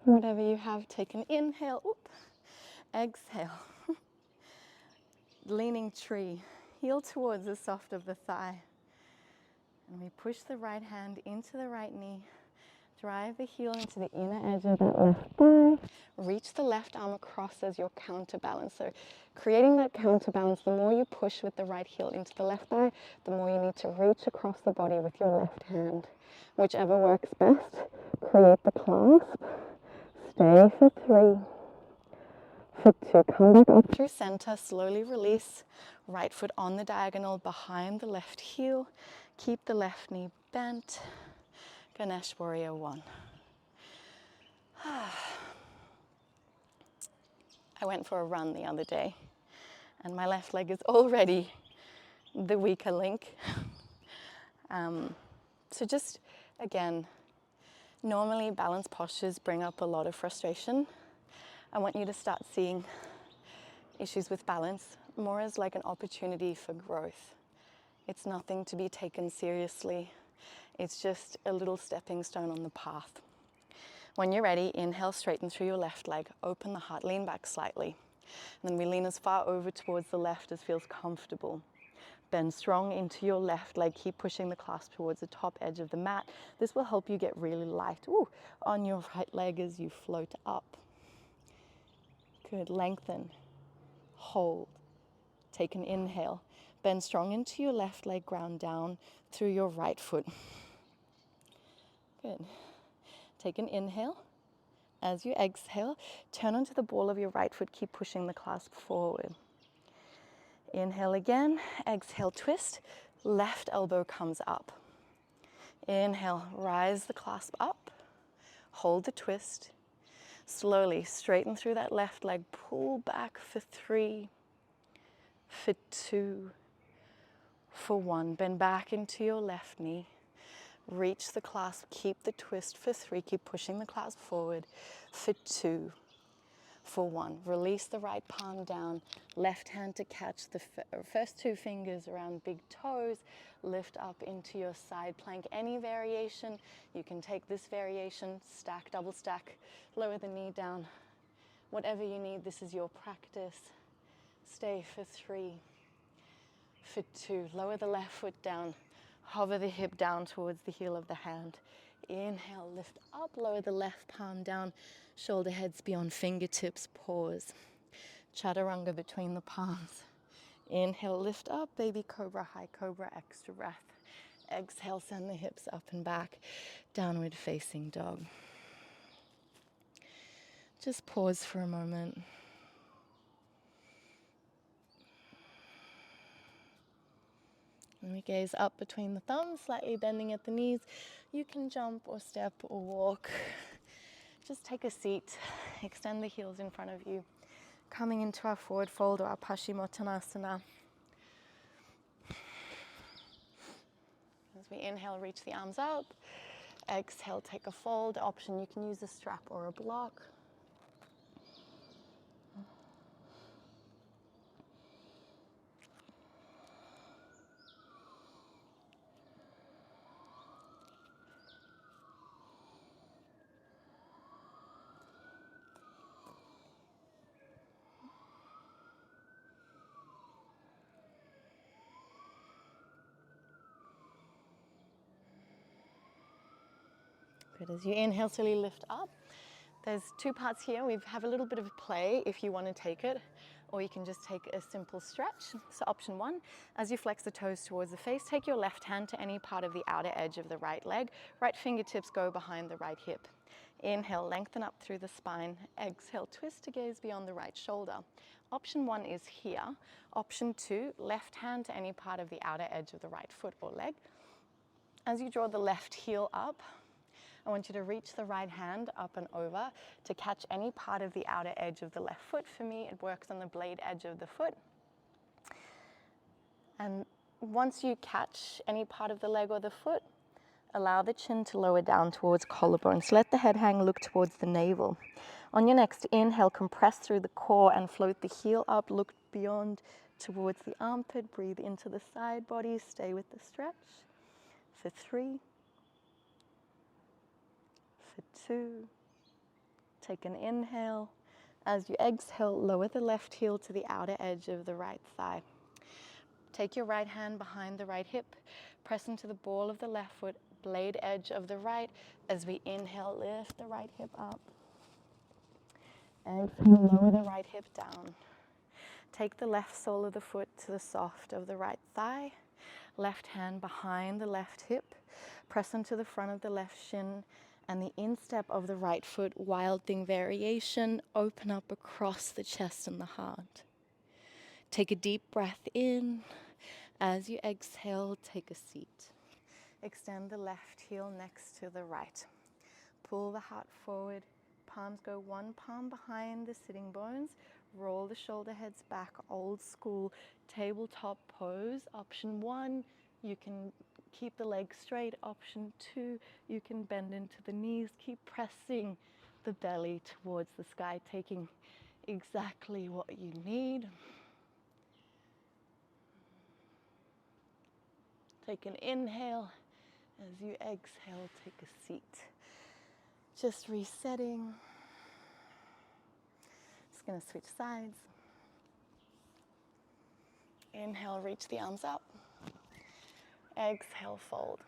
Whatever you have, take an inhale, exhale. Leaning tree, heel towards the soft of the thigh. And we push the right hand into the right knee. Drive the heel into the inner edge of that left thigh. Reach the left arm across as your counterbalance. So creating that counterbalance, the more you push with the right heel into the left thigh, the more you need to reach across the body with your left hand. Whichever works best. Create the clasp. Stay for 3. For 2, come back up through center, slowly release. Right foot on the diagonal behind the left heel. Keep the left knee bent. Ganesh Warrior 1. I went for a run the other day and my left leg is already the weaker link. So just, again, normally balance postures bring up a lot of frustration. I want you to start seeing issues with balance more as like an opportunity for growth. It's nothing to be taken seriously. It's just a little stepping stone on the path. When you're ready, inhale, straighten through your left leg, open the heart, lean back slightly. And then we lean as far over towards the left as feels comfortable. Bend strong into your left leg. Keep pushing the clasp towards the top edge of the mat. This will help you get really light on your right leg as you float up. Good. Lengthen. Hold. Take an inhale. Bend strong into your left leg. Ground down through your right foot. Good. Take an inhale. As you exhale, turn onto the ball of your right foot. Keep pushing the clasp forward. Inhale again. Exhale, twist. Left elbow comes up. Inhale, rise the clasp up. Hold the twist. Slowly straighten through that left leg. Pull back for 3, for 2, for 1. Bend back into your left knee. Reach the clasp. Keep the twist for 3. Keep pushing the clasp forward for 2, for 1. Release the right palm down. Left hand to catch the first 2 fingers around big toes. Lift up into your side plank. Any variation, you can take this variation, stack, double stack, lower the knee down. Whatever you need, this is your practice. Stay for 3, for 2. Lower the left foot down. Hover the hip down towards the heel of the hand. Inhale, lift up, lower the left palm down. Shoulder heads beyond fingertips, pause. Chaturanga between the palms. Inhale, lift up, baby cobra, high cobra, extra breath. Exhale, send the hips up and back, downward facing dog. Just pause for a moment. And we gaze up between the thumbs, slightly bending at the knees. You can jump or step or walk. Just take a seat, extend the heels in front of you. Coming into our forward fold or our Paschimottanasana. As we inhale, reach the arms up. Exhale, take a fold. Option, you can use a strap or a block. Good. As you inhale, slowly lift up. There's 2 parts here. We have a little bit of play if you want to take it, or you can just take a simple stretch. So option 1, as you flex the toes towards the face, take your left hand to any part of the outer edge of the right leg. Right fingertips go behind the right hip. Inhale, lengthen up through the spine. Exhale, twist to gaze beyond the right shoulder. Option 1 is here. Option 2, left hand to any part of the outer edge of the right foot or leg. As you draw the left heel up, I want you to reach the right hand up and over to catch any part of the outer edge of the left foot. For me, it works on the blade edge of the foot. And once you catch any part of the leg or the foot, allow the chin to lower down towards collarbone. So let the head hang, look towards the navel. On your next inhale, compress through the core and float the heel up. Look beyond towards the armpit. Breathe into the side body. Stay with the stretch. For 3. For 2, take an inhale. As you exhale, lower the left heel to the outer edge of the right thigh. Take your right hand behind the right hip, press into the ball of the left foot, blade edge of the right. As we inhale, lift the right hip up. Exhale, lower the right hip down. Take the left sole of the foot to the soft of the right thigh. Left hand behind the left hip, press into the front of the left shin, and the instep of the right foot, wild thing variation, open up across the chest and the heart. Take a deep breath in. As you exhale, take a seat. Extend the left heel next to the right. Pull the heart forward. Palms go 1 palm behind the sitting bones. Roll the shoulder heads back, old school tabletop pose. Option 1, you can keep the legs straight. Option 2, you can bend into the knees. Keep pressing the belly towards the sky, taking exactly what you need. Take an inhale. As you exhale, take a seat. Just resetting. Just going to switch sides. Inhale, reach the arms up. Exhale, fold.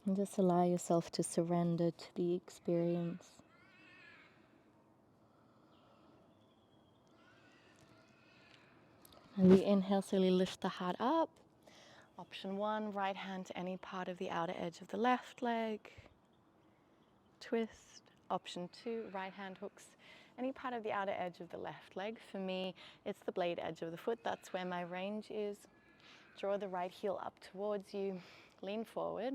And just allow yourself to surrender to the experience. And we inhale, slowly lift the heart up. Option 1, right hand to any part of the outer edge of the left leg. Twist. Option 2, right hand hooks any part of the outer edge of the left leg. For me, it's the blade edge of the foot. That's where my range is. Draw the right heel up towards you. Lean forward.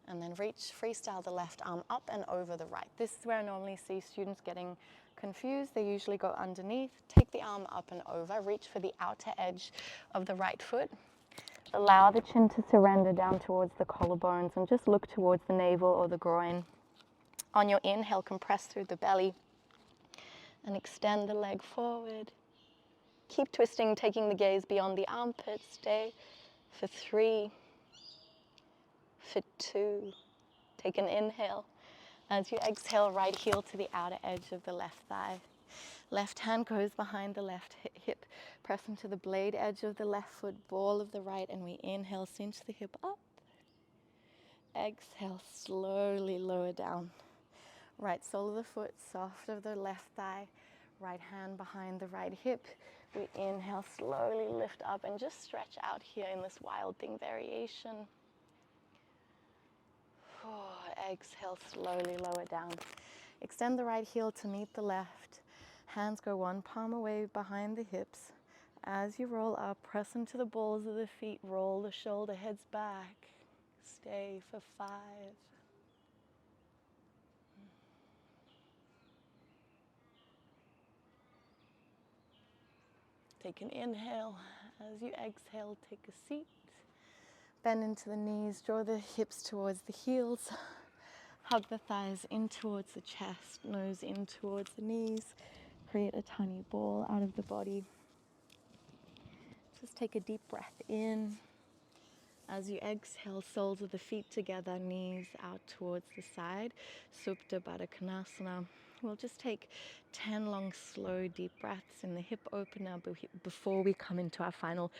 And then reach, freestyle the left arm up and over the right. This is where I normally see students getting confused. They usually go underneath. Take the arm up and over. Reach for the outer edge of the right foot. Allow the chin to surrender down towards the collarbones and just look towards the navel or the groin. On your inhale, compress through the belly and extend the leg forward. Keep twisting, taking the gaze beyond the armpit. Stay for 3, for 2. Take an inhale. As you exhale, right heel to the outer edge of the left thigh. Left hand goes behind the left hip. Press into the blade edge of the left foot, ball of the right, and we inhale, cinch the hip up. Exhale, slowly lower down. Right sole of the foot, soft of the left thigh. Right hand behind the right hip. We inhale, slowly lift up and just stretch out here in this wild thing variation. Exhale, slowly lower down. Extend the right heel to meet the left. Hands go one palm away behind the hips. As you roll up, press into the balls of the feet. Roll the shoulder heads back. Stay for 5. Take an inhale. As you exhale, take a seat. Bend into the knees. Draw the hips towards the heels. Hug the thighs in towards the chest. Nose in towards the knees. Create a tiny ball out of the body. Just take a deep breath in. As you exhale, soles of the feet together, knees out towards the side. Supta Baddha Konasana. We'll just take 10 long, slow, deep breaths in the hip opener before we come into our final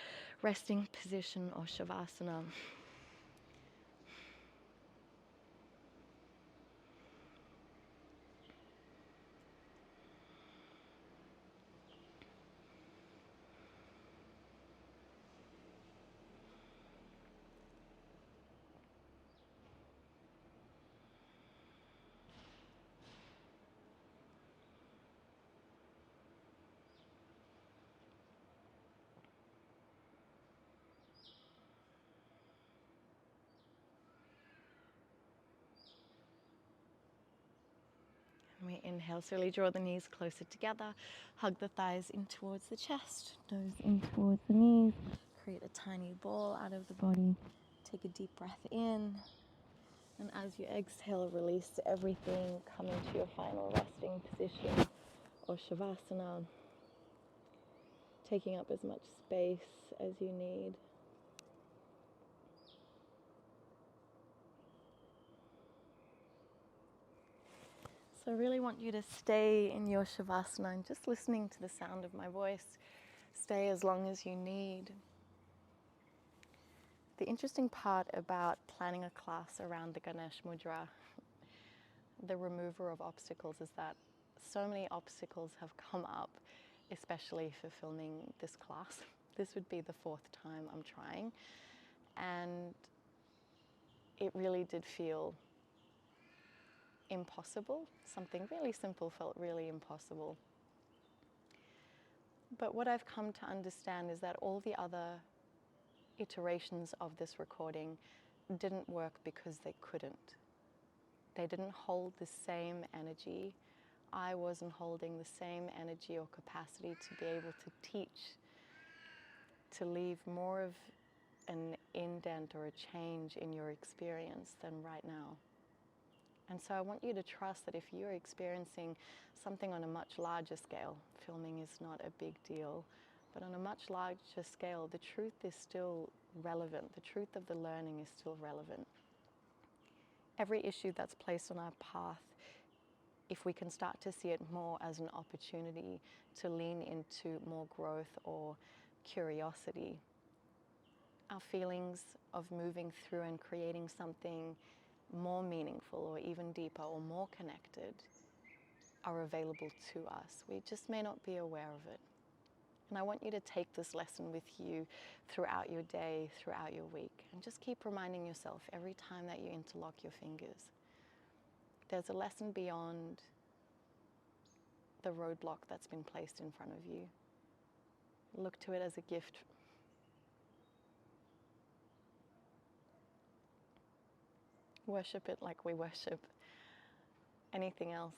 resting position or Shavasana. We inhale, slowly draw the knees closer together. Hug the thighs in towards the chest, nose in towards the knees. Create a tiny ball out of the body. Take a deep breath in. And as you exhale, release everything. Come into your final resting position or Shavasana. Taking up as much space as you need. So I really want you to stay in your Shavasana and just listening to the sound of my voice. Stay as long as you need. The interesting part about planning a class around the Ganesh Mudra, the remover of obstacles, is that so many obstacles have come up, especially for filming this class. This would be the 4th time I'm trying. And it really did feel impossible. Something really simple felt really impossible. But what I've come to understand is that all the other iterations of this recording didn't work because they couldn't. They didn't hold the same energy. I wasn't holding the same energy or capacity to be able to teach, to leave more of an indent or a change in your experience than right now. And so I want you to trust that if you're experiencing something on a much larger scale, filming is not a big deal, But on a much larger scale, the truth is still relevant. The truth of the learning is still relevant. Every issue that's placed on our path, if we can start to see it more as an opportunity to lean into more growth or curiosity, our feelings of moving through and creating something more meaningful or even deeper or more connected are available to us. We just may not be aware of it. And I want you to take this lesson with you throughout your day, throughout your week, and just keep reminding yourself every time that you interlock your fingers. There's a lesson beyond the roadblock that's been placed in front of you. Look to it as a gift. Worship it like we worship anything else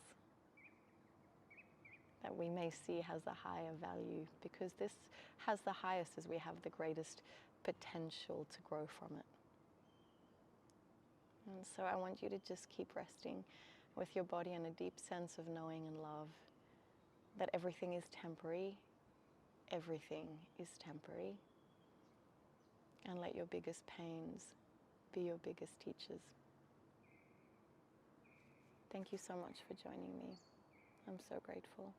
that we may see has a higher value, because this has the highest as we have the greatest potential to grow from it. And so I want you to just keep resting with your body in a deep sense of knowing and love that everything is temporary. Everything is temporary. And let your biggest pains be your biggest teachers. Thank you so much for joining me. I'm so grateful.